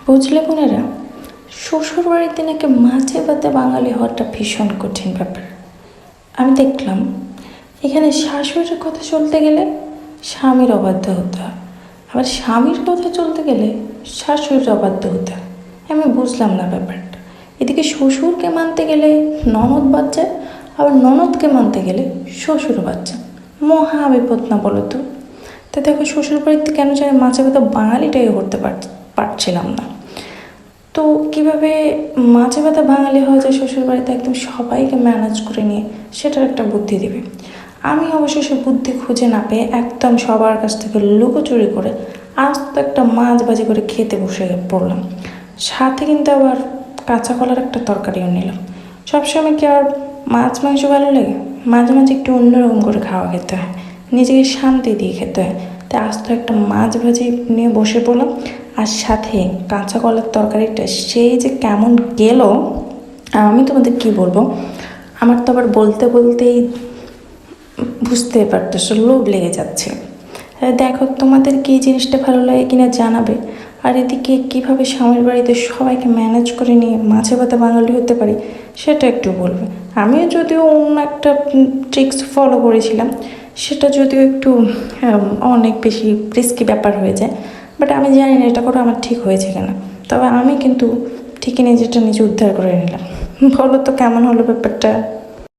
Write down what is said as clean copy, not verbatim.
বুঝলে বোনেরা, শ্বশুর বাড়িতে নাকি মাছে ভাতে বাঙালি হওয়াটা ভীষণ কঠিন ব্যাপার। আমি দেখলাম এখানে শাশুড়ির কথা চলতে গেলে স্বামীর অবাধ্য হতে হয়, আবার স্বামীর কথা চলতে গেলে শাশুড়ির অবাধ্য হতে হয়। আমি বুঝলাম না ব্যাপারটা। এদিকে শ্বশুরকে মানতে গেলে ননদ বাচ্চা, আবার ননদকে মানতে গেলে শ্বশুর বাচ্চা। মহা বিপদ না বলো তো? তা দেখো, শ্বশুর বাড়িতে কেন জানি মাছে ভাতে বাঙালিটাই করতে পারছিলাম না। তো কীভাবে মাছে ভাতে বাঙালি হওয়া যায় শ্বশুরবাড়িতে একদম সবাইকে ম্যানেজ করে নিয়ে, সেটার একটা বুদ্ধি দেবে। আমি অবশ্য সে বুদ্ধি খুঁজে না পেয়ে একদম সবার কাছ থেকে লুকোচুরি করে আস্ত একটা মাছ ভাজি করে খেতে বসে পড়লাম। সাথে কিন্তু আবার কাঁচা কলার একটা তরকারিও নিলাম। সবসময় কি আর মাছ মাংস ভালো লাগে? মাঝে মাঝে একটু অন্যরকম করে খাওয়া খেতে হয়, নিজেকে শান্তি দিয়ে খেতে হয়। তাই আস্ত একটা মাছ ভাজি নিয়ে বসে পড়লাম, আর সাথে কাঁচা কলার তরকারিটা সেই যে কেমন গেল আমি তোমাদের কি বলবো। আমার তো আবার বলতে বলতেই বুঝতে পারতেছো লোভ লেগে যাচ্ছে। দেখো, তোমাদের কি জিনিসটা ভালো লাগে কিনা জানাবে। আর এদিকে কীভাবে স্বামীর বাড়িতে সবাইকে ম্যানেজ করে নিয়ে মাছে ভাতে বাঙালি হতে পারি সেটা একটু বলবে। আমিও যদিও অন্য একটা ট্রিক্স ফলো করেছিলাম, সেটা যদিও একটু অনেক বেশি রিস্কি ব্যাপার হয়ে যায়, বাট আমি জানি না এটা করে আমার ঠিক হয়েছে কিনা। তবে আমি কিন্তু ঠিকই নিজেটা নিজে উদ্ধার করে নিলাম। বলো তো কেমন হলো ব্যাপারটা?